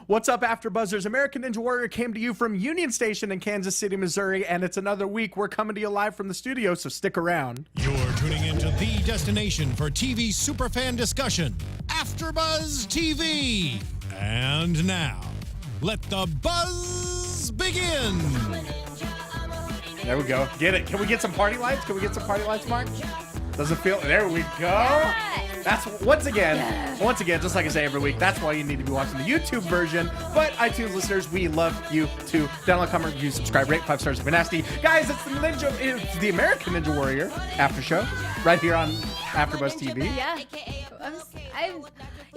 What's up, AfterBuzzers? American Ninja Warrior came to you from Union Station in Kansas City, Missouri, and it's another week. We're coming to you live from the studio, so stick around. You're tuning into the destination for TV superfan discussion, AfterBuzz TV. And now, let the buzz begin. There we go. Get it. Can we get some party lights? Can we get some party lights, Mark? Doesn't feel... There we go. Yes. That's, once again, just like I say every week, that's why you need to be watching the YouTube version. But iTunes listeners, we love you too. Download, comment, review, subscribe, rate 5 stars if you're nasty. Guys, it's the American Ninja Warrior after show right here on AfterBuzz TV. Yeah.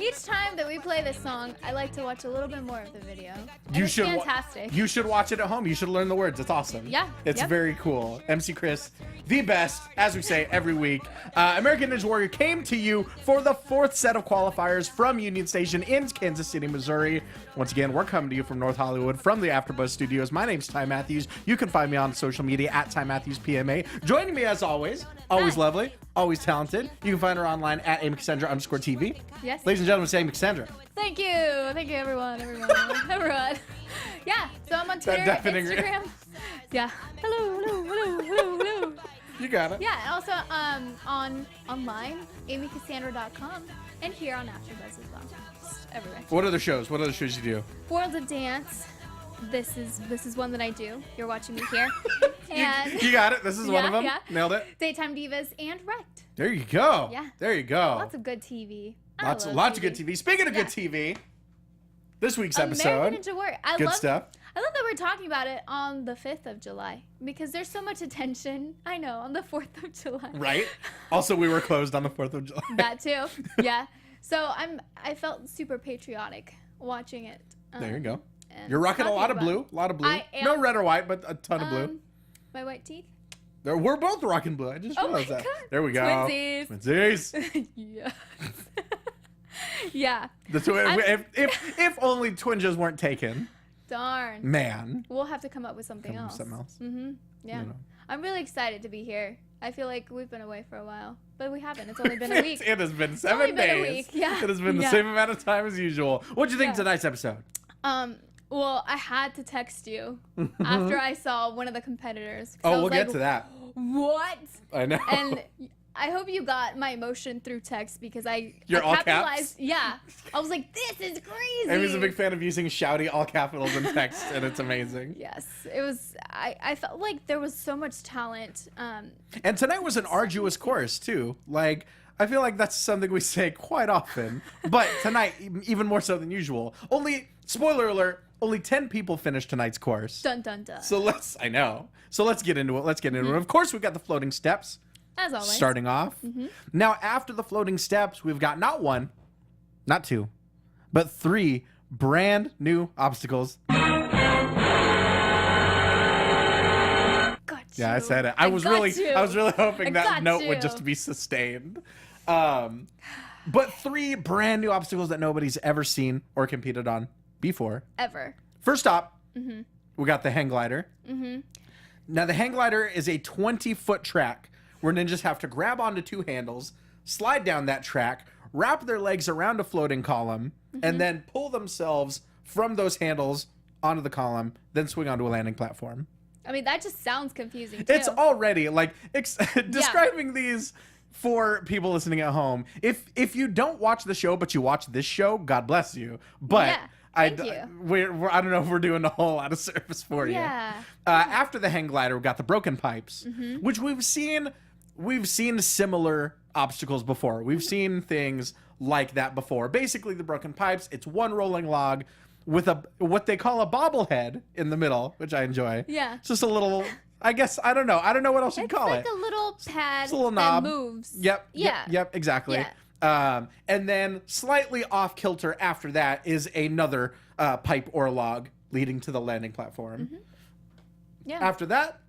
Each time that we play this song, I like to watch a little bit more of the video. It's fantastic. You should watch it at home. You should learn the words. It's awesome. Yeah. It's very cool. MC Chris, the best, as we say every week. American Ninja Warrior came to you for the 4th set of qualifiers from Union Station in Kansas City, Missouri. Once again, we're coming to you from North Hollywood from the AfterBuzz Studios. My name's Ty Matthews. You can find me on social media at Ty Matthews PMA. Joining me as always lovely, always talented. You can find her online at @Cassandra_TV. Yes. Ladies and gentlemen, say Cassandra. Thank you, everyone. Yeah. So I'm on Twitter, Instagram. Yeah. Hello. You got it. Yeah, and also online, amycassandra.com, and here on AfterBuzz as well. Just everywhere. What other shows? What other shows you do? World of Dance. This is one that I do. You're watching me here. And you got it. This is one of them. Yeah. Nailed it. Daytime Divas and Wrecked. There you go. Yeah. There you go. Lots of good TV. Lots of good TV. Speaking of good TV, this week's episode. American Ninja Warrior. Good stuff. I love that we're talking about it on the 5th of July because there's so much attention. I know, on the 4th of July. Right. Also, we were closed on the 4th of July. That too. Yeah. So I felt super patriotic watching it. There you go. You're rocking a lot of blue. I am, no red or white, but a ton of blue. My white teeth. We're both rocking blue. I just realized that. God. There we go. Twinsies. Yeah. Yeah. If only twinjas weren't taken. Darn. Man. We'll have to come up with something else. Mm-hmm. Yeah. You know. I'm really excited to be here. I feel like we've been away for a while, but we haven't. It's only been a week. It has been 7 days. Been a week. Yeah. It has been the same amount of time as usual. What'd you think of tonight's episode? Well, I had to text you after I saw one of the competitors. Oh, we'll get to that. What? I know. And I hope you got my emotion through text because You're all capitalized. caps? Yeah. I was like, this is crazy. Amy's a big fan of using shouty all capitals in text, and it's amazing. Yes. It was, I felt like there was so much talent. And tonight was an arduous course, too. Like, I feel like that's something we say quite often. But tonight, even more so than usual. Spoiler alert, only 10 people finished tonight's course. Dun, dun, dun. So let's get into it. Of course, we've got the floating steps. As always. Starting off. Now, after the floating steps, we've got not 1, not 2, but 3 brand new obstacles. Yeah, I said it. I was really hoping that note would just be sustained. But 3 brand new obstacles that nobody's ever seen or competed on before. Ever. First up, we got the hang glider. Now, the hang glider is a 20-foot track where ninjas have to grab onto 2 handles, slide down that track, wrap their legs around a floating column, and then pull themselves from those handles onto the column, then swing onto a landing platform. I mean, that just sounds confusing, too. It's already, like, describing these for people listening at home. If you don't watch the show, but you watch this show, God bless you. But I don't know if we're doing a whole lot of service for you. After the hang glider, we've got the broken pipes, which we've seen similar obstacles before. We've seen things like that before. Basically, the broken pipes, it's 1 rolling log with what they call a bobblehead in the middle, which I enjoy. Yeah. It's just a little, I guess, I don't know what else you'd call it. It's like a little pad it's a little knob. that moves. Yep, exactly. Yeah. And then slightly off kilter after that is another pipe or log leading to the landing platform. Yeah. After that,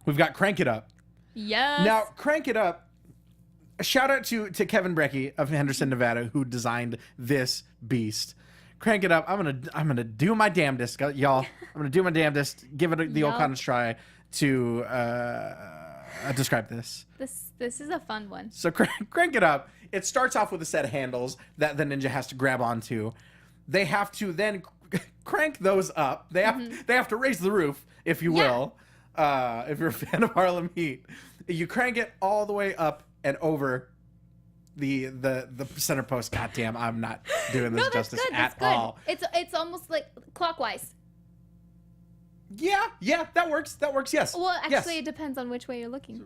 we've got Crank It Up. Yes. Now, Crank It Up, a shout out to Kevin Brecky of Henderson, Nevada, who designed this beast. Crank It Up. I'm gonna do my damnedest, y'all. I'm gonna do my damnedest. Give it the old college try to describe this. This is a fun one. So Crank It Up. It starts off with a set of handles that the ninja has to grab onto. They have to then crank those up. They have to raise the roof, if you will. If you're a fan of Harlem Heat, you crank it all the way up and over the center post. Goddamn, I'm not doing this justice at all. It's almost like clockwise. Yeah, that works. Yes. Well, actually, it depends on which way you're looking.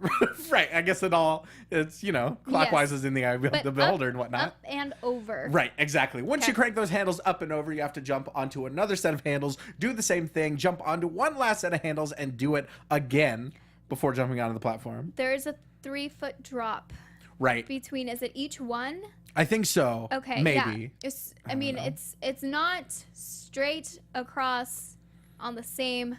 Right. I guess it's clockwise is in the eye of the beholder and whatnot. Up and over. Right. Exactly. Once you crank those handles up and over, you have to jump onto another set of handles, do the same thing, jump onto one last set of handles, and do it again before jumping onto the platform. There is a 3-foot drop. Right. Between, is it each one? I think so. Okay. Maybe. Yeah. It's not straight across on the same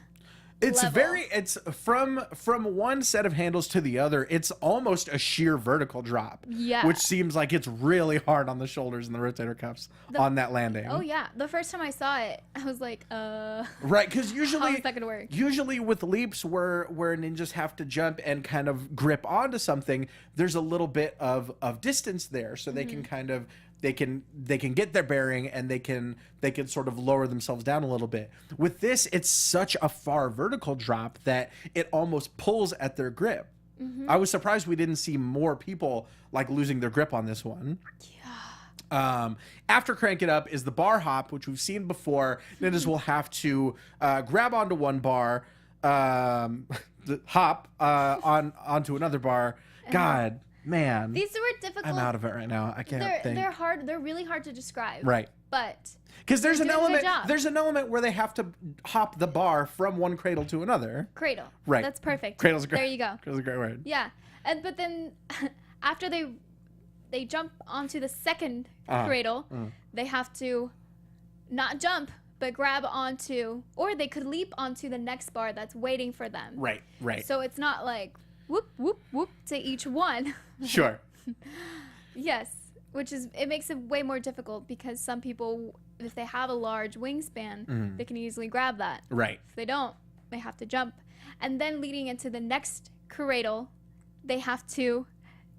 level. It's from one set of handles to the other. It's almost a sheer vertical drop. Yeah. Which seems like it's really hard on the shoulders and the rotator cuffs on that landing. Oh yeah. The first time I saw it, I was like, Right, because usually how is that gonna work? Usually with leaps where ninjas have to jump and kind of grip onto something, there's a little bit of distance there, so they can kind of they can get their bearing and they can sort of lower themselves down a little bit. With this, it's such a far vertical drop that it almost pulls at their grip. I was surprised we didn't see more people like losing their grip on this one. Yeah. After crank it up is the bar hop, which we've seen before. Ninjas will have to grab onto one bar, hop onto another bar. God. Man, these were difficult. I'm out of it right now. I can't think. They're hard. They're really hard to describe. Right. But because there's an element. There's an element where they have to hop the bar from one cradle to another. Cradle. Right. That's perfect. Cradle's great. There you go. Cradle's a great word. Yeah, but then after they jump onto the second cradle, they have to not jump but grab onto, or they could leap onto the next bar that's waiting for them. Right. Right. So it's not like whoop whoop whoop to each one. Sure. Yes, it makes it way more difficult because some people, if they have a large wingspan, they can easily grab that. Right. If they don't, they have to jump. And then leading into the next cradle, they have to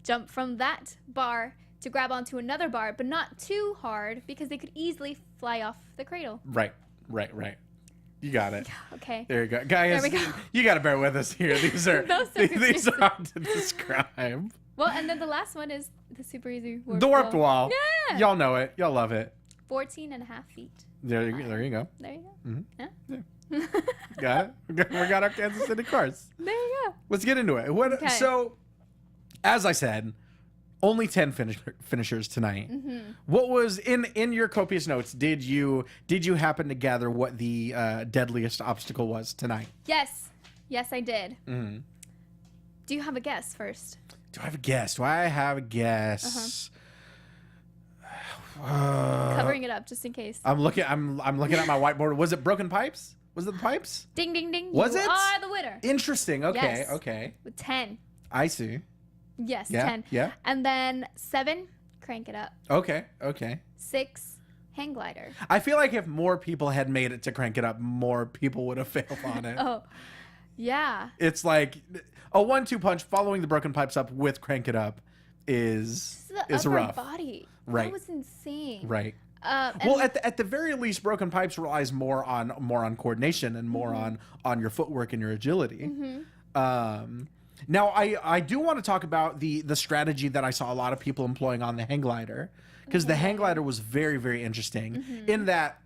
jump from that bar to grab onto another bar, but not too hard because they could easily fly off the cradle. Right. You got it. Okay. There you go. Guys, you got to bear with us here. These are these are hard to describe. Well, and then the last one is the super easy warped the warped wall. Yeah. Y'all know it. Y'all love it. 14.5 feet. There you go. There you go. Yeah. Got it. We got our Kansas City course. There you go. Let's get into it. So, as I said, only 10 finishers tonight. What was in your copious notes? Did you happen to gather what the deadliest obstacle was tonight? Yes, I did. Do you have a guess first? Do I have a guess? Covering it up just in case. I'm looking at my whiteboard. Was it broken pipes? Was it the pipes? Ding ding ding. Was it? You are the winner. Interesting. Okay. Yes. Okay. With 10. I see. Yes, yeah, 10. Yeah. And then 7, crank it up. Okay. 6, hang glider. I feel like if more people had made it to crank it up, more people would have failed on it. Oh, yeah. It's like a 1-2 punch following the broken pipes up with crank it up is rough. Body. Right. That was insane. Right. Well, at the very least, broken pipes relies more on coordination and more on your footwork and your agility. Now, I do want to talk about the strategy that I saw a lot of people employing on the hang glider, because the hang glider was very, very interesting in that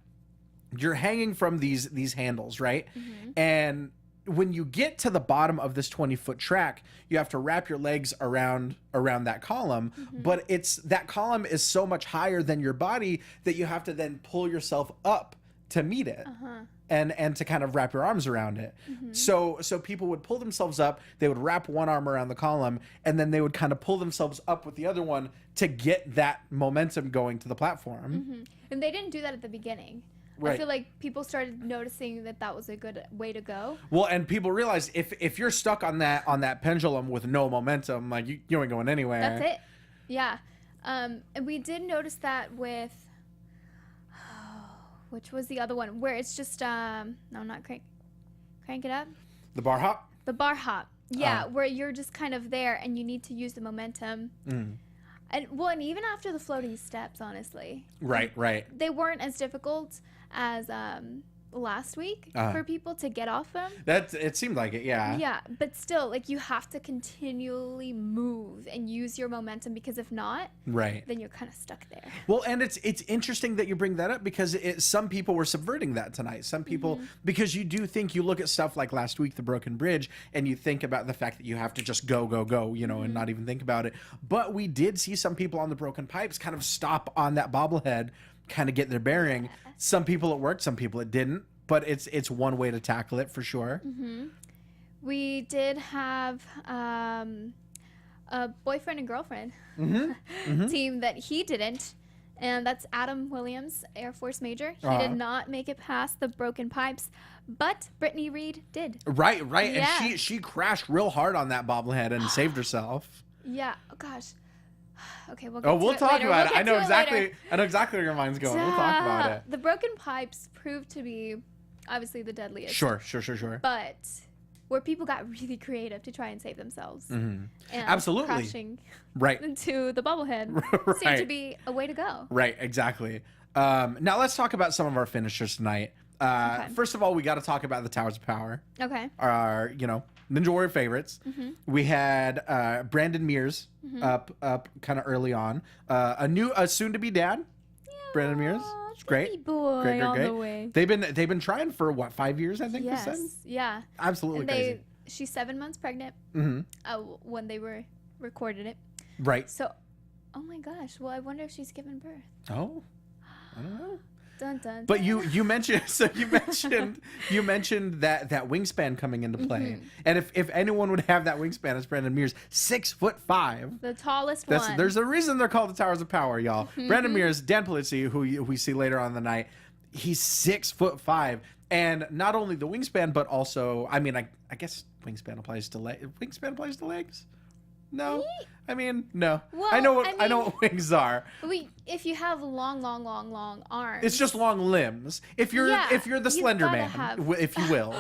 you're hanging from these handles, right? And when you get to the bottom of this 20-foot track, you have to wrap your legs around that column, but that column is so much higher than your body that you have to then pull yourself up to meet it. And to kind of wrap your arms around it. So people would pull themselves up, they would wrap one arm around the column, and then they would kind of pull themselves up with the other one to get that momentum going to the platform. And they didn't do that at the beginning. Right. I feel like people started noticing that was a good way to go. Well, and people realized if you're stuck on that pendulum with no momentum, like you ain't going anywhere. That's it. Yeah. And we did notice that with which was the other one where it's just no, not crank it up. The bar hop? The bar hop. Yeah, where you're just kind of there and you need to use the momentum. And even after the floating steps, honestly. Right. They weren't as difficult as last week for people to get off them. It seemed like it, yeah. Yeah, but still, like, you have to continually move and use your momentum, because if not, then you're kind of stuck there. Well, and it's interesting that you bring that up, because some people were subverting that tonight. Some people, because you do think, you look at stuff like last week, the Broken Bridge, and you think about the fact that you have to just go, and not even think about it. But we did see some people on the broken pipes kind of stop on that bobblehead, kind of get their bearing. Some people it worked, some people it didn't, but it's one way to tackle it for sure. We did have a boyfriend and girlfriend team that he didn't, and that's Adam Williams, Air Force Major. He did not make it past the broken pipes, but Brittany Reed did. Right, yeah. And she crashed real hard on that bobblehead and saved herself. Yeah. Oh gosh. Okay, we'll talk about it. I know exactly where your mind's going. We'll talk about it. The broken pipes proved to be obviously the deadliest. Sure. But where people got really creative to try and save themselves. And absolutely. Crashing into the bobblehead seemed to be a way to go. Right, exactly. Now let's talk about some of our finishers tonight. First of all, we got to talk about the Towers of Power. Okay. Our, Ninja Warrior favorites. We had Brandon Mears up kind of early on. A soon-to-be dad, Brandon Mears. Great. Boy great. On the way. They've been trying for 5 years, I think. Yes. They said? Yeah. Absolutely crazy. She's 7 months pregnant. When they recorded it. Right. So, oh my gosh. Well, I wonder if she's given birth. Oh, I don't know. Dun, dun, but dun. you mentioned that wingspan coming into play, and if anyone would have that wingspan, it's Brandon Mears, 6'5", the tallest one. There's a reason they're called the Towers of Power, y'all. Brandon Mears, Dan Polizzi, who we see later on in the night, he's 6'5", and not only the wingspan, but also, I guess wingspan applies to legs. No, no. Well, I know what wings are. If you have long arms, it's just long limbs. If you're the Slender Man, if you will.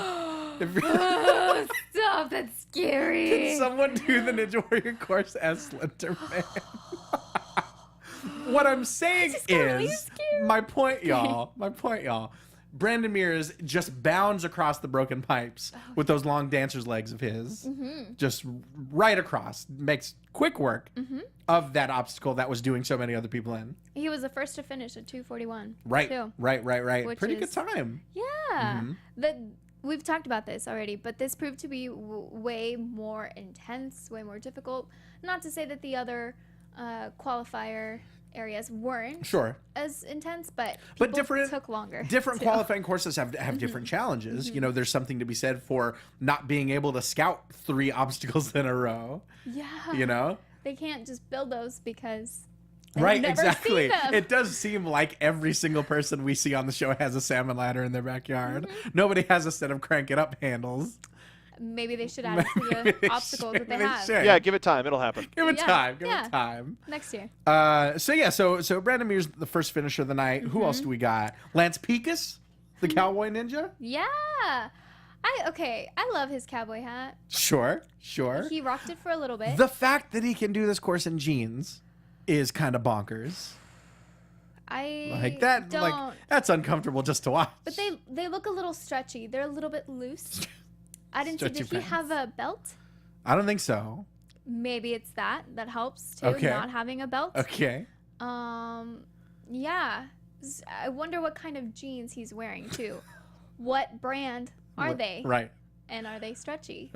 Stop! That's scary. Can someone do the Ninja Warrior course as Slender Man? What I'm saying is, really my point, y'all. Brandon Mears just bounds across the broken pipes with those long dancer's legs of his. Just right across. Makes quick work of that obstacle that was doing so many other people in. He was the first to finish at 2:41. Right. Too, Right. Pretty good time. Yeah. We've talked about this already, but this proved to be way more intense, way more difficult. Not to say that the other qualifier areas weren't as intense, but different took longer. Different qualifying courses have different challenges. There's something to be said for not being able to scout 3 obstacles in a row. Yeah. They can't just build those because right, exactly. It does seem like every single person we see on the show has a salmon ladder in their backyard. Nobody has a set of crank it up handles. Maybe they should add it to the obstacles that they have. Yeah, give it time. It'll happen. Give it time. Next year. So Brandon Mears, the first finisher of the night. Who else do we got? Lance Pecos, the cowboy ninja? Yeah. I love his cowboy hat. Sure. He rocked it for a little bit. The fact that he can do this course in jeans is kind of bonkers. That's uncomfortable just to watch. But they look a little stretchy. They're a little bit loose. I didn't see. Did he have a belt? I don't think so. Maybe it's that helps too. Not having a belt. Okay. Yeah. I wonder what kind of jeans he's wearing too. What brand are they? Right. And are they stretchy?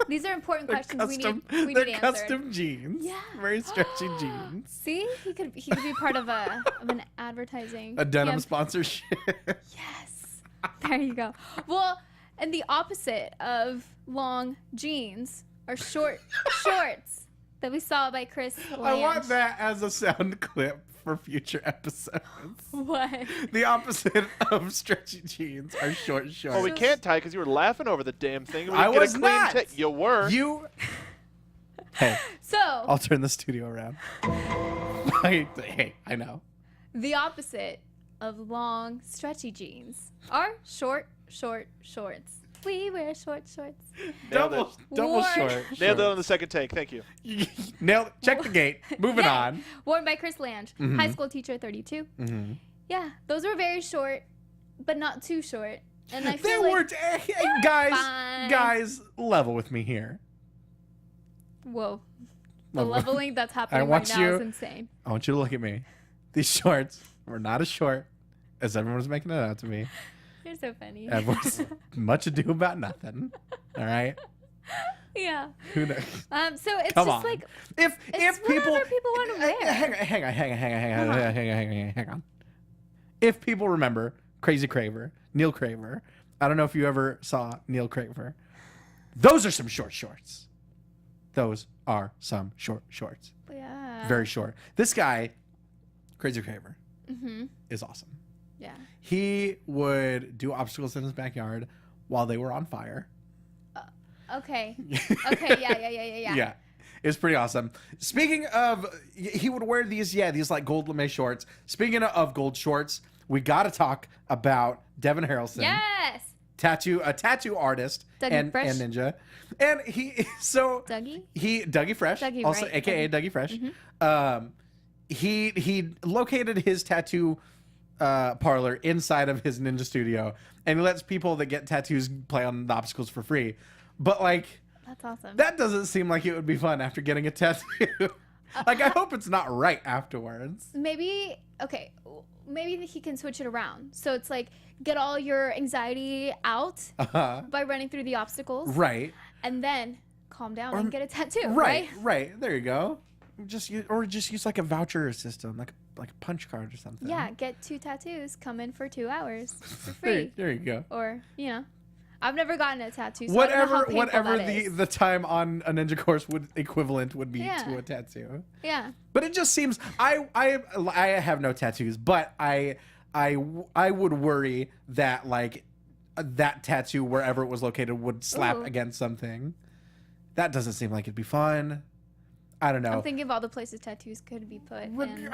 These are important questions we need They're answered. Custom jeans. Yeah. Very stretchy jeans. See, he could be part of an advertising. A denim sponsorship. Yes. There you go. Well. And the opposite of long jeans are short shorts that we saw by Chris Land. I want that as a sound clip for future episodes. What? The opposite of stretchy jeans are short shorts. Oh, we can't, Ty, because you were laughing over the damn thing. I was not. You were. Hey. So. I'll turn the studio around. Hey, I know. The opposite of long stretchy jeans are short shorts. We wear short shorts. Double Worn. short. Nailed it on the second take. Thank you. Nailed it. Check the gate. Moving on. Worn by Chris Lange, high school teacher, 32. Yeah, those were very short, but not too short. And I feel like guys, level with me here. Whoa. The leveling that's I happening want right now you- is insane. I want you to look at me. These shorts were not as short as everyone's making it out to me. You're so funny. Everyone's much ado about nothing. All right. Yeah. Who knows? So it's Come just on. like If people whatever people want to wear. hang on. If people remember Crazy Craver, Neil Craver, I don't know if you ever saw Neil Craver. Those are some short shorts. Those are some short shorts. Yeah. Very short. This guy, Crazy Craver, is awesome. Yeah. He would do obstacles in his backyard while they were on fire. Okay. Okay. Yeah. Yeah. It's pretty awesome. Speaking of, he would wear these like gold lame shorts. Speaking of gold shorts, we got to talk about Devin Harrelson. Yes. A tattoo artist and ninja. And Dougie Fresh, Dougie, also right. AKA Dougie Fresh. He located his tattoo parlor inside of his ninja studio, and he lets people that get tattoos play on the obstacles for free. But like, That's awesome. that doesn't seem like it would be fun after getting a tattoo. Like, I hope it's not right afterwards. Maybe he can switch it around. So it's like, get all your anxiety out by running through the obstacles. Right. And then calm down and get a tattoo. Right. Right. There you go. Just use like a voucher system, like a punch card or something. Yeah. Get 2 tattoos. Come in for 2 hours for free. There you go. Or, I've never gotten a tattoo. So I don't know how painful whatever that is. the time on a ninja course would be to a tattoo. Yeah. But it just seems I have no tattoos, but I would worry that like that tattoo wherever it was located would slap against something. That doesn't seem like it'd be fun. I don't know. I'm thinking of all the places tattoos could be put. And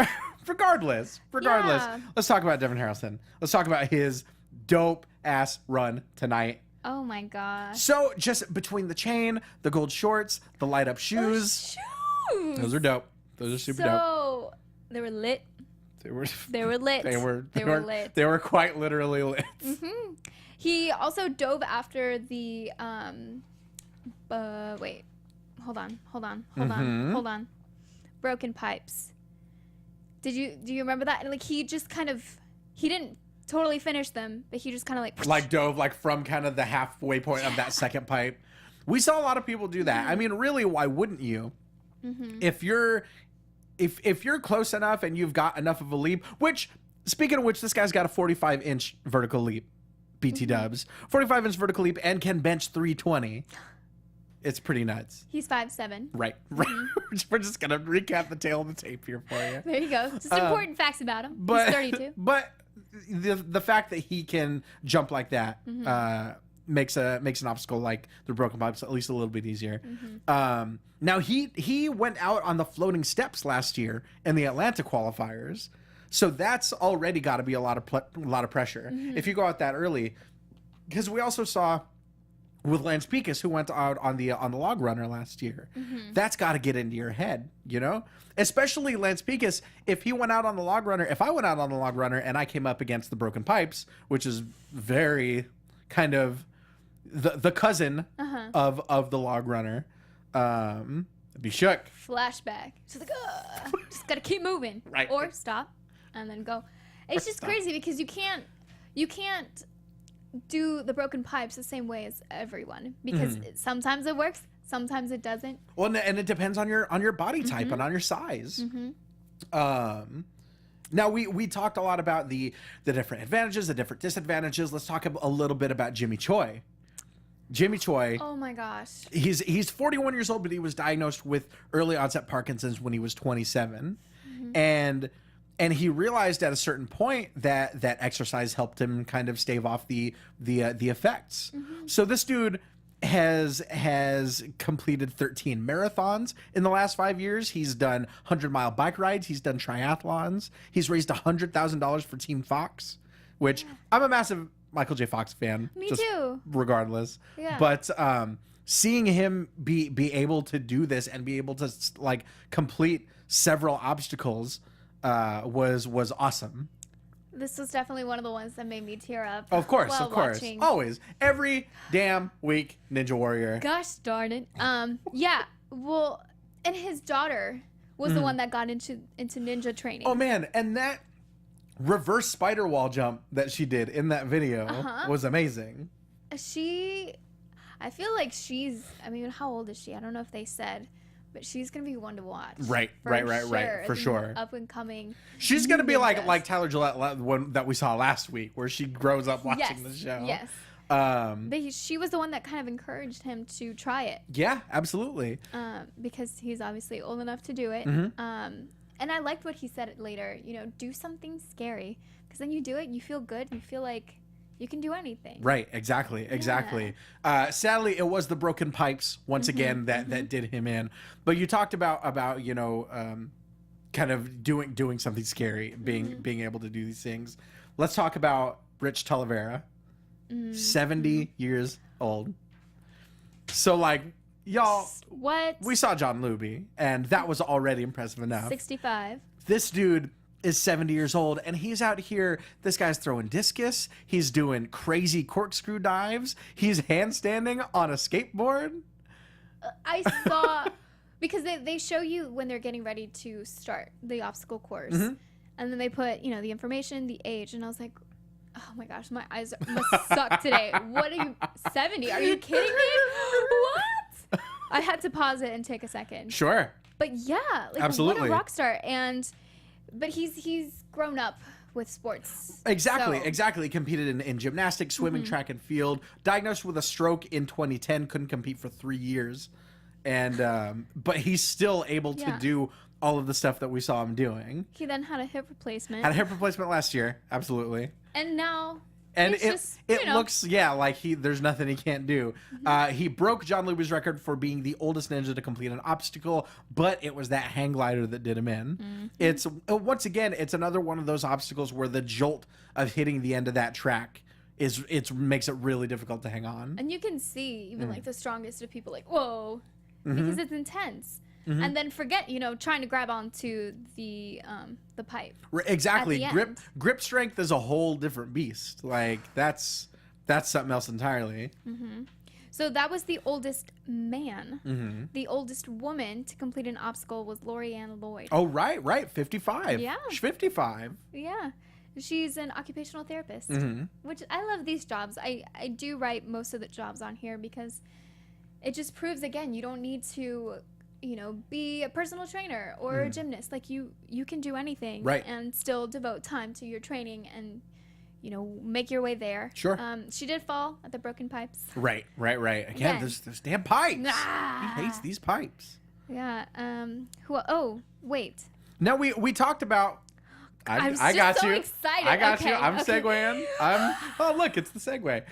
Regardless, Yeah. let's talk about Devin Harrelson. Let's talk about his dope ass run tonight. oh my gosh. So just between the chain, the gold shorts, the light up shoes, those are dope. Those are super dope. So they were lit. They were lit. They were lit. They were quite literally lit. He also dove after the wait. Hold on. Broken pipes. Do you remember that? Like he didn't totally finish them, but he just kind of like dove like from kind of the halfway point of that second pipe. We saw a lot of people do that. I mean, really, why wouldn't you? If you're close enough and you've got enough of a leap, which, speaking of which, this guy's got a 45-inch vertical leap, BT dubs, 45-inch vertical leap, and can bench 320. It's pretty nuts. He's 5'7". Right. We're just gonna recap the tail of the tape here for you. There you go. Just important facts about him. But He's 32. But the fact that he can jump like that makes an obstacle like the broken pipes at least a little bit easier. Now he went out on the floating steps last year in the Atlanta qualifiers, so that's already got to be a lot of pressure if you go out that early. Because we also saw with Lance Pekus, who went out on the log runner last year, that's got to get into your head, Especially Lance Pekus, if he went out on the log runner, if I went out on the log runner and I came up against the broken pipes, which is very kind of the cousin of the log runner, I'd be shook. Flashback. Just like, just gotta keep moving, Right. Or stop, and then go. It's just crazy because you can't do the broken pipes the same way as everyone because sometimes it works, sometimes it doesn't. Well, and it depends on your body type and on your size. Now we talked a lot about the different advantages, the different disadvantages. Let's talk a little bit about Jimmy Choi. Jimmy Choi. Oh my gosh. He's 41 years old, but he was diagnosed with early onset Parkinson's when he was 27, and he realized at a certain point that exercise helped him kind of stave off the effects. So this dude has completed 13 marathons in the last 5 years. He's done 100-mile bike rides. He's done triathlons. He's raised $100,000 for Team Fox, which I'm a massive Michael J. Fox fan. Me too. Regardless. Yeah. But seeing him be able to do this and be able to like complete several obstacles was awesome. This was definitely one of the ones that made me tear up. Of course, while of course. watching. Always. Every damn week, Ninja Warrior. Gosh darn it. Yeah. Well, and his daughter was the one that got into ninja training. Oh man, and that reverse spider wall jump that she did in that video was amazing. I feel like I mean, how old is she? I don't know if they said, but she's gonna be one to watch. Right, for sure. Up and coming. She's gonna be like Tyler Gillette, one that we saw last week, where she grows up watching the show. Yes. She was the one that kind of encouraged him to try it. Yeah, absolutely. Because he's obviously old enough to do it. And I liked what he said later. You know, do something scary, because then you do it, you feel good, you feel like you can do anything. Right, exactly. Sadly, it was the broken pipes once again that did him in. But you talked about you know, kind of doing something scary, being able to do these things. Let's talk about Rich Talavera, 70 years old. So like, y'all, what? We saw John Luby, and that was already impressive enough. 65. This dude is 70 years old, and he's out here. This guy's throwing discus. He's doing crazy corkscrew dives. He's handstanding on a skateboard. I saw, because they show you when they're getting ready to start the obstacle course, and then they put, you know, the information, the age, and I was like, oh my gosh, my eyes must suck today. What are you, 70? Are you kidding me? What? I had to pause it and take a second. Sure. But yeah, like, absolutely, what a rock star. But he's grown up with sports. Exactly, so. exactly. Competed in gymnastics, swimming, track and field. Diagnosed with a stroke in 2010. Couldn't compete for 3 years. And but he's still able to do all of the stuff that we saw him doing. He then had a hip replacement. Had a hip replacement last year. Absolutely. And now... And it looks, like there's nothing he can't do. He broke John Luby's record for being the oldest ninja to complete an obstacle, but it was that hang glider that did him in. It's once again, it's another one of those obstacles where the jolt of hitting the end of that track makes it really difficult to hang on. And you can see even like the strongest of people like, whoa, because it's intense. And then forget, trying to grab onto the pipe. Exactly. Grip strength is a whole different beast. Like that's something else entirely. So that was the oldest man. The oldest woman to complete an obstacle was Lori-Ann Lloyd. Oh, right. 55. Yeah. She's 55. Yeah. She's an occupational therapist, which I love these jobs. I do write most of the jobs on here because it just proves, again, you don't need to... be a personal trainer or a gymnast. Like you can do anything and still devote time to your training and, make your way there. Sure. She did fall at the broken pipes. Right. Again, there's damn pipes. He hates these pipes. Yeah. Wait. No, we talked about. I got you. Excited. I got okay, you. I'm okay. segueing. Oh, look, it's the segue.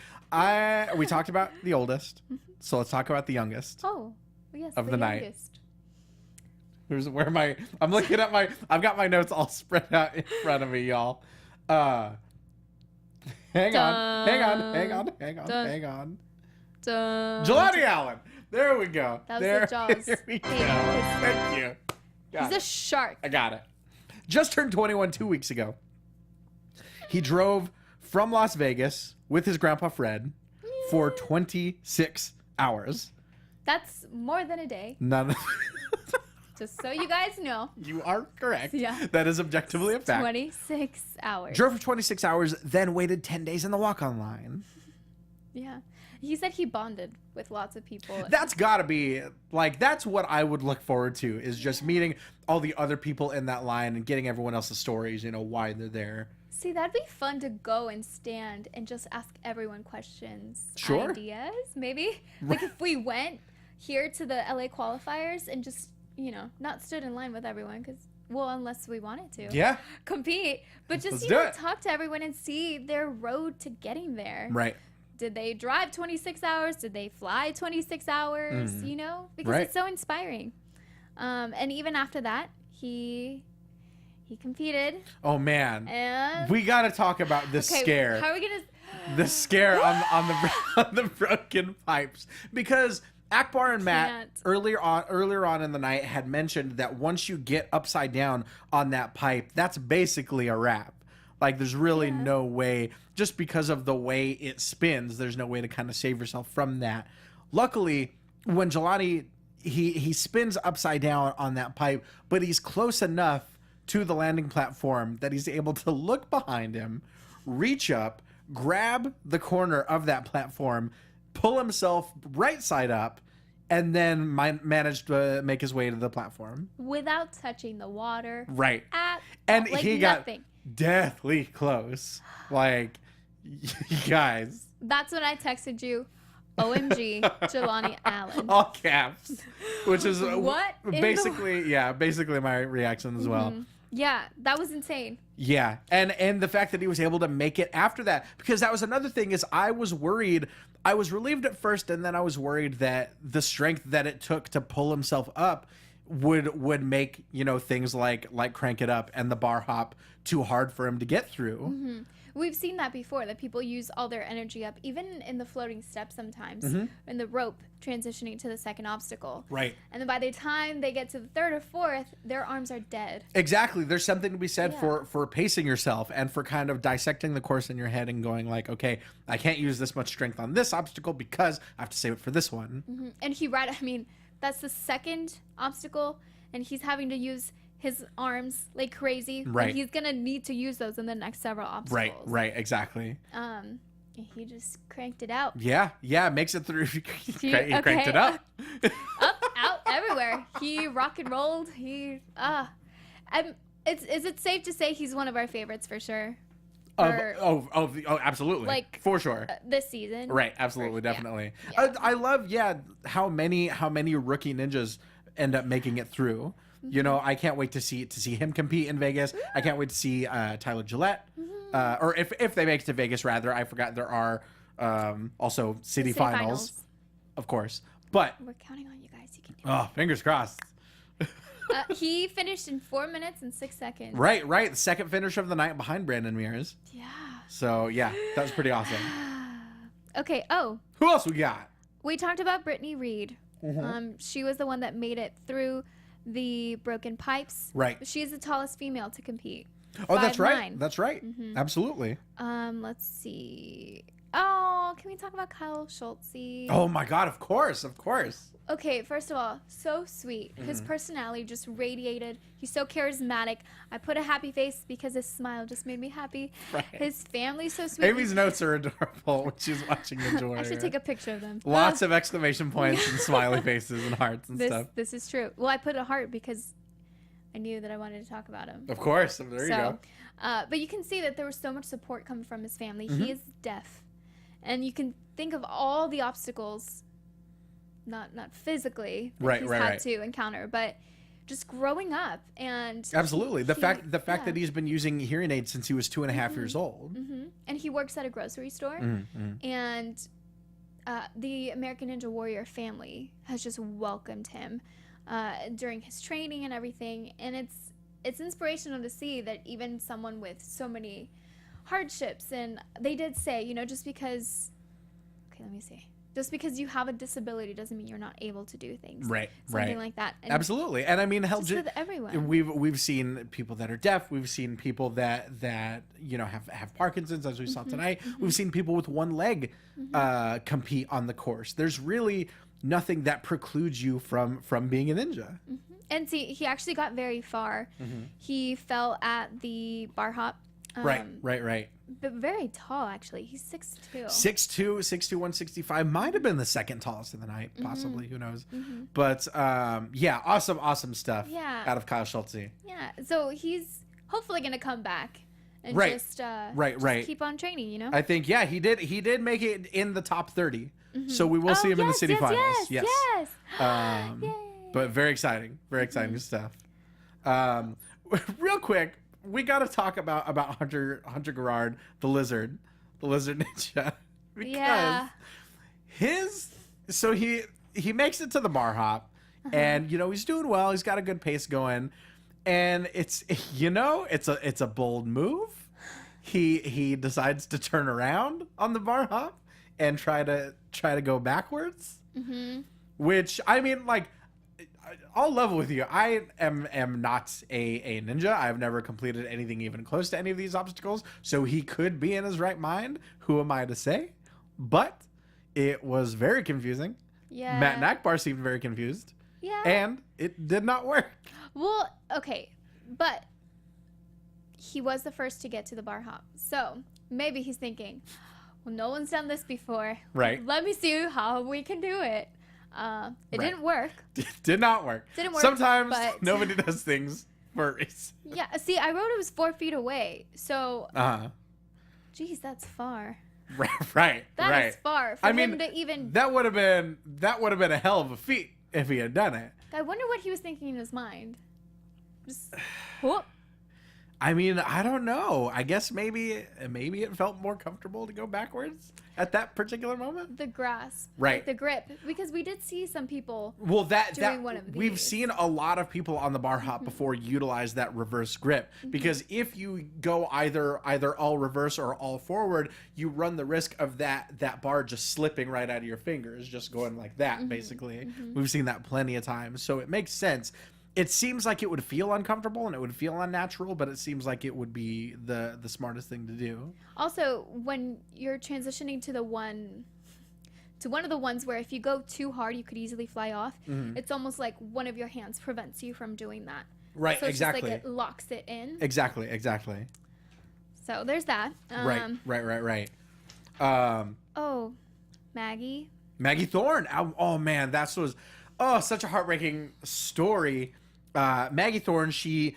We talked about the oldest, so let's talk about the youngest. Oh, yes. Of the night. youngest. Here's where I'm looking at I've got my notes all spread out in front of me, y'all. Hang on. Jelani Allen. There we go. That was the Jaws. There we go. Thank you. He's a shark. I got it. Just turned 21 2 weeks ago. He drove from Las Vegas with his grandpa Fred for 26 hours. That's more than a day. None. Just so you guys know. You are correct. Yeah. That is objectively a fact. 26 hours. Drove for 26 hours, then waited 10 days in the walk-on line. Yeah. He said he bonded with lots of people. That's got to be, that's what I would look forward to, is just meeting all the other people in that line and getting everyone else's stories, why they're there. See, that'd be fun to go and stand and just ask everyone questions. Sure. Ideas, maybe. Like if we went here to the LA qualifiers and just, not stood in line with everyone because, unless we wanted to. Yeah. Compete. But just, talk to everyone and see their road to getting there. Right. Did they drive 26 hours? Did they fly 26 hours? Because it's so inspiring. And even after that, he competed. Oh, man. And we got to talk about this scare. How are we going to... the scare on on the broken pipes, because Akbar and Matt earlier on in the night had mentioned that once you get upside down on that pipe, that's basically a wrap. Like, there's really no way, just because of the way it spins, there's no way to kind of save yourself from that. Luckily, when Jelani, he spins upside down on that pipe, but he's close enough to the landing platform that he's able to look behind him, reach up, grab the corner of that platform, pull himself right side up, and then managed to make his way to the platform without touching the water. Right. And he nothing. Got deathly close. Like, you guys. That's when I texted you, OMG, Jelani Allen. All caps. Which is what basically my reaction as well. Yeah, that was insane. Yeah, and the fact that he was able to make it after that, because that was another thing, is I was worried. I was relieved at first, and then I was worried that the strength that it took to pull himself up would make, you know, things like crank it up and the bar hop too hard for him to get through. We've seen that before, that people use all their energy up, even in the floating step sometimes, in the rope transitioning to the second obstacle. Right. And then by the time they get to the third or fourth, their arms are dead. Exactly. There's something to be said for pacing yourself and for kind of dissecting the course in your head and going like, okay, I can't use this much strength on this obstacle because I have to save it for this one. And I mean, that's the second obstacle, and he's having to use his arms like crazy. Right. He's gonna need to use those in the next several obstacles. Right, exactly. He just cranked it out. Yeah, makes it through. He cranked it up. Up, out, everywhere. He rock and rolled. Is it safe to say he's one of our favorites for sure? Absolutely. Like, for sure. This season. Right, absolutely, definitely. Yeah. I love, how many rookie ninjas end up making it through. You know, I can't wait to see him compete in Vegas. I can't wait to see Tyler Gillette, or if they make it to Vegas, rather. I forgot there are also city finals, of course. But we're counting on you guys. You can do it. Fingers crossed. He finished in 4 minutes and 6 seconds. Right. The second finish of the night behind Brandon Mears. Yeah. So that was pretty awesome. Okay. Who else we got? We talked about Brittany Reed. She was the one that made it through the broken pipes. Right. She is the tallest female to compete. That's right. That's right. Absolutely. Let's see. Oh, can we talk about Kyle Schultze? Oh my God, of course. Okay, first of all, so sweet. His personality just radiated. He's so charismatic. I put a happy face because his smile just made me happy. Right. His family's so sweet. Amy's notes are adorable when she's watching the jewelry. I should take a picture of them. Lots of exclamation points and smiley faces and hearts and stuff. This is true. Well, I put a heart because I knew that I wanted to talk about him. Of course. There you go. But you can see that there was so much support coming from his family. He is deaf. And you can think of all the obstacles, not physically, that he's had to encounter, but just growing up. And absolutely. The fact that he's been using hearing aids since he was 2.5 years old. And he works at a grocery store. And the American Ninja Warrior family has just welcomed him during his training and everything. And it's inspirational to see that even someone with so many hardships, and they did say, just because you have a disability doesn't mean you're not able to do things. Something like that. And absolutely. And I mean, with everyone. We've seen people that are deaf. We've seen people that have Parkinson's, as we saw tonight. We've seen people with one leg compete on the course. There's really nothing that precludes you from being a ninja. And see, he actually got very far. He fell at the bar hop. Right. But very tall, actually. He's 6'2". 6'2", 165. Might have been the second tallest of the night, possibly. Who knows? But, awesome stuff out of Kyle Schultze. Yeah, so he's hopefully going to come back and just keep on training, I think, he did make it in the top 30. So we will see him in the city finals. Yes. But very exciting stuff. Real quick, we got to talk about Hunter Gerard, the lizard ninja, because he makes it to the bar hop, and he's doing well. He's got a good pace going, and it's a bold move. he decides to turn around on the bar hop and try to go backwards. Mm-hmm. Which, I mean, like, I'll level with you. I am not a ninja. I've never completed anything even close to any of these obstacles. So he could be in his right mind. Who am I to say? But it was very confusing. Yeah. Matt and Akbar seemed very confused. Yeah. And it did not work. Well, okay. But he was the first to get to the bar hop. So maybe he's thinking, well, no one's done this before. Right. Let me see how we can do it. It didn't work. Did not work. Didn't work. Sometimes nobody does things for a reason. Yeah. See, I wrote it was 4 feet away. So, geez, that's far. Right. That is far. For him to even. That would have been a hell of a feat if he had done it. I wonder what he was thinking in his mind. Just whoop. I mean, I don't know. I guess maybe it felt more comfortable to go backwards at that particular moment. The grasp, right? Like the grip, because we did see some people. Well, doing one of these. We've seen a lot of people on the bar hop before utilize that reverse grip, because if you go either all reverse or all forward, you run the risk of that bar just slipping right out of your fingers, just going like that. Basically, we've seen that plenty of times, so it makes sense. It seems like it would feel uncomfortable and it would feel unnatural, but it seems like it would be the smartest thing to do. Also, when you're transitioning to one of the ones where if you go too hard, you could easily fly off. It's almost like one of your hands prevents you from doing that. Right, so it's exactly. Just like it locks it in. Exactly. So there's that. Right. Oh, Maggie Thorne. Oh man, that was such a heartbreaking story. Maggie Thorne, she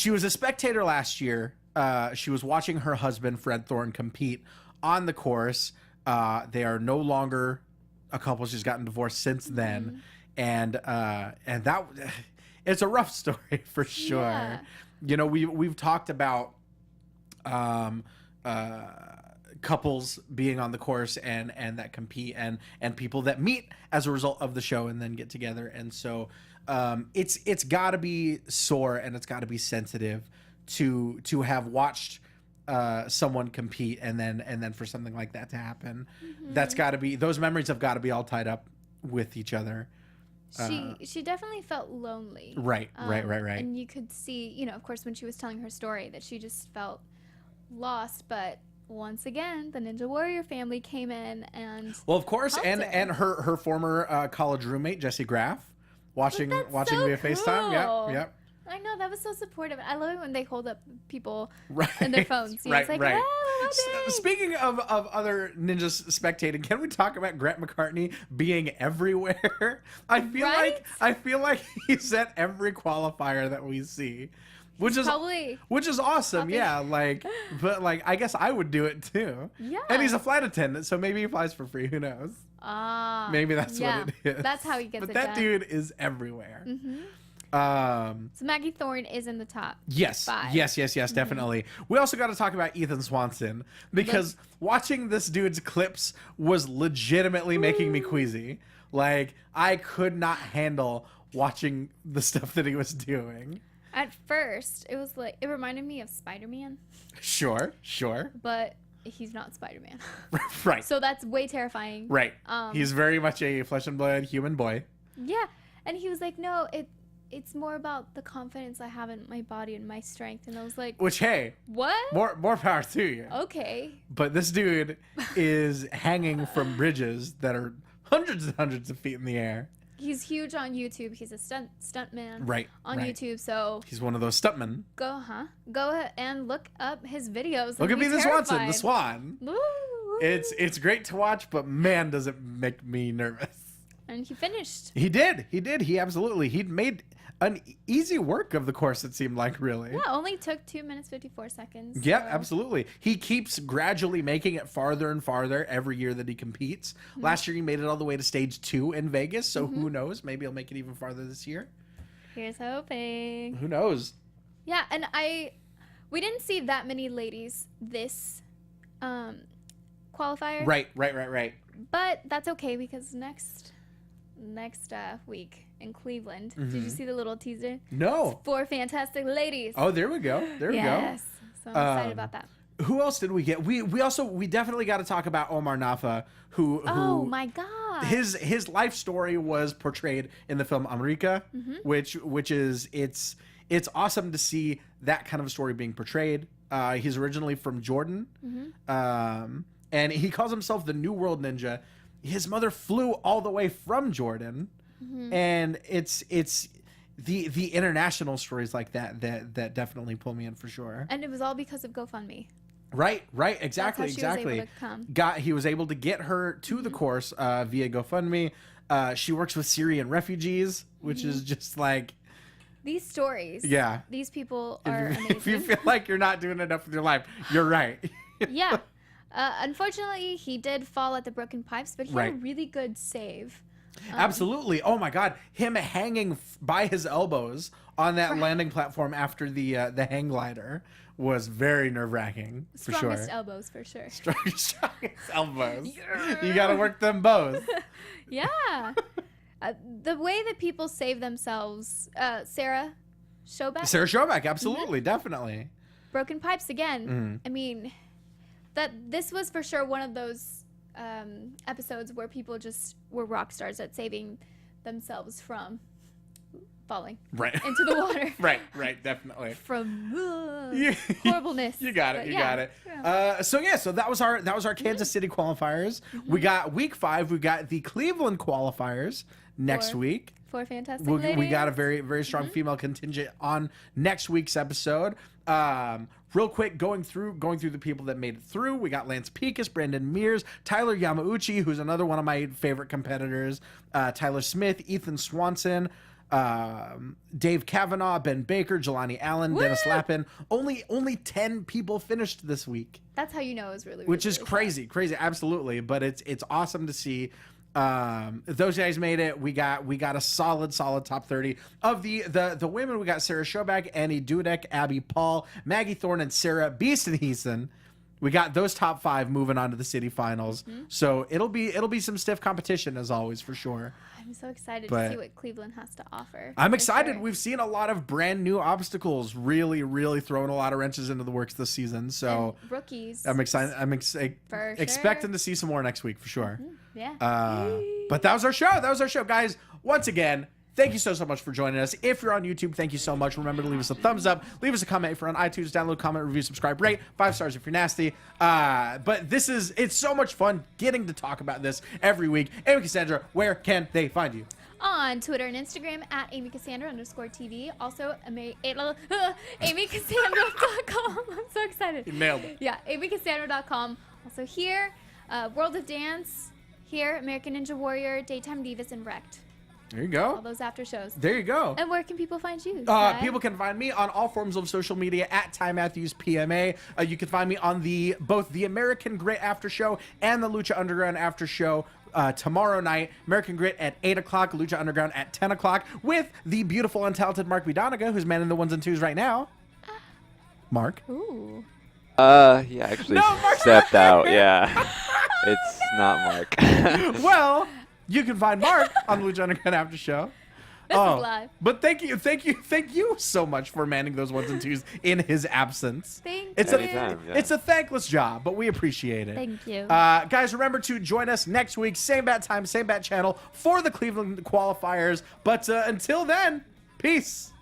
was a spectator last year. She was watching her husband, Fred Thorne, compete on the course. They are no longer a couple. She's gotten divorced since then. And that it's a rough story for sure. Yeah. You know, we've talked about couples being on the course and that compete and people that meet as a result of the show and then get together. And so it's got to be sore and it's got to be sensitive to have watched someone compete and then for something like that to happen. That's got to be, those memories have got to be all tied up with each other. She definitely felt lonely. Right. And you could see, you know, of course, when she was telling her story, that she just felt lost. But once again, the Ninja Warrior family came in and well, of course, and her former college roommate Jessie Graff watching so via FaceTime. cool. Yep. I know, that was so supportive. I love it when they hold up people Right. and their phones. You know, it's like, right. oh, okay. Speaking of other ninjas spectating, can we talk about Grant McCartney being everywhere? I feel like he's at every qualifier that we see, which is awesome. Yeah, but I guess I would do it too. Yeah. And he's a flight attendant, so maybe he flies for free. Who knows? Maybe that's what it is. That's how he gets it But that done. dude is everywhere. So Maggie Thorne is in the top 5. Yes, definitely. We also got to talk about Ethan Swanson, because watching this dude's clips was legitimately making me queasy. Like, I could not handle watching the stuff that he was doing. At first, it was like, it reminded me of Spider-Man. Sure. But he's not Spider-Man. Right. So that's way terrifying. Right. He's very much a flesh and blood human boy. Yeah. And he was like, no, it's more about the confidence I have in my body and my strength. And I was like, which, hey, what? More power to you. Okay. But this dude is hanging from bridges that are hundreds and hundreds of feet in the air. He's huge on YouTube. He's a stunt man. Right. On YouTube. So he's one of those stuntmen. Go ahead and look up his videos. Look at me, the Swanson, the Swan. Woo. It's great to watch, but man, does it make me nervous. And he finished. He did. He absolutely. He'd made an easy work of the course, it seemed like, really. Yeah, only took 2 minutes 54 seconds. Yeah, absolutely. He keeps gradually making it farther and farther every year that he competes. Last year he made it all the way to stage 2 in Vegas, so who knows? Maybe he'll make it even farther this year. Here's hoping. Who knows? Yeah, and we didn't see that many ladies this qualifier. Right. But that's okay, because next week in Cleveland, did you see the little teaser? No. It's 4 fantastic ladies. Oh, there we go. Yes. So I'm excited about that. Who else did we get? We definitely got to talk about Omar Nava, who oh my god, his life story was portrayed in the film America, which is it's awesome to see that kind of a story being portrayed. He's originally from Jordan, and he calls himself the New World Ninja. His mother flew all the way from Jordan, and it's the international stories like that definitely pull me in for sure. And it was all because of GoFundMe. Right, exactly. He was able to get her to the course via GoFundMe. She works with Syrian refugees, which is just like these stories. Yeah, these people are amazing. If you feel like you're not doing enough with your life, you're right. Yeah. Unfortunately, he did fall at the broken pipes, but he had a really good save. Absolutely. Oh my God, him hanging by his elbows on that landing platform after the hang glider was very nerve-wracking, for sure. Strongest elbows, for sure. Strongest elbows. Yeah. You got to work them both. Yeah. The way that people save themselves, Sarah Shoback, absolutely, definitely. Broken pipes again. I mean, this was for sure one of those episodes where people just were rock stars at saving themselves from falling into the water. Right, definitely. From horribleness. You got it. Yeah. So that was our Kansas City qualifiers. We got week 5. We got the Cleveland qualifiers next week. 4 fantastic ladies. We got a very, very strong female contingent on next week's episode. Real quick, going through the people that made it through. We got Lance Pekus, Brandon Mears, Tyler Yamauchi, who's another one of my favorite competitors, Tyler Smith, Ethan Swanson, Dave Kavanaugh, Ben Baker, Jelani Allen, Dennis Lappin. Only 10 people finished this week. That's how you know it was really, which is crazy, absolutely. But it's awesome to see. Those guys made it. We got a solid top 30 of the women. We got Sarah Shoback, Annie Dudek, Abby Paul, Maggie Thorne, and Sarah Beeson. We got those top 5 moving on to the city finals. So it'll be some stiff competition as always, for sure. I'm so excited to see what Cleveland has to offer. I'm excited. Sure. We've seen a lot of brand new obstacles, really throwing a lot of wrenches into the works this season. So and rookies. I'm excited. I'm expecting to see some more next week for sure. Yeah. But that was our show, guys. Once again, thank you so much for joining us. If you're on YouTube, thank you so much. Remember to leave us a thumbs up, leave us a comment if you're on iTunes, download, comment, review, subscribe, rate, 5 stars if you're nasty. But it's so much fun getting to talk about this every week. Amy Cassandra, where can they find you? On Twitter and Instagram at AmyCassandra_TV. Also, AmyCassandra.com. I'm so excited. You nailed it. Yeah, AmyCassandra.com. Also here, World of Dance. Here, American Ninja Warrior, Daytime Divas, and Wrecked. There you go. All those after shows. There you go. And where can people find you? People can find me on all forms of social media at Ty Matthews PMA. You can find me on both the American Grit after show and the Lucha Underground after show tomorrow night. American Grit at 8 o'clock, Lucha Underground at 10 o'clock with the beautiful and talented Mark Bidoniga, who's manning the 1s and 2s right now. Mark. Ooh. Yeah, actually stepped out. Yeah. It's not Mark. Well, you can find Mark on the Lucha Underground after show. This is live. But thank you so much for manning those 1s and 2s in his absence. Thank you. It's a thankless job, but we appreciate it. Thank you. Guys, remember to join us next week, same bat time, same bat channel for the Cleveland qualifiers. But until then, peace.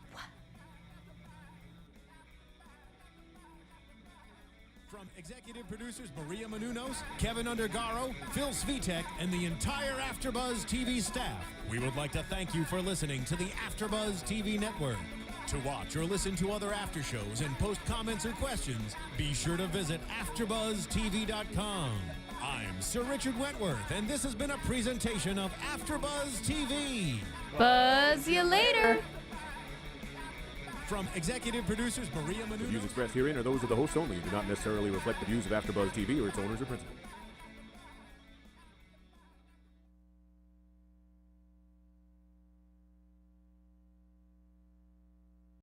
Executive producers Maria Menounos, Kevin Undergaro, Phil Svitek, and the entire AfterBuzz TV staff. We would like to thank you for listening to the AfterBuzz TV network. To watch or listen to other after shows and post comments or questions, be sure to visit AfterBuzzTV.com. I'm Sir Richard Wentworth, and this has been a presentation of AfterBuzz TV. Buzz you later. From executive producers Maria Menounos. The views expressed herein are those of the hosts only and do not necessarily reflect the views of AfterBuzz TV or its owners or principals.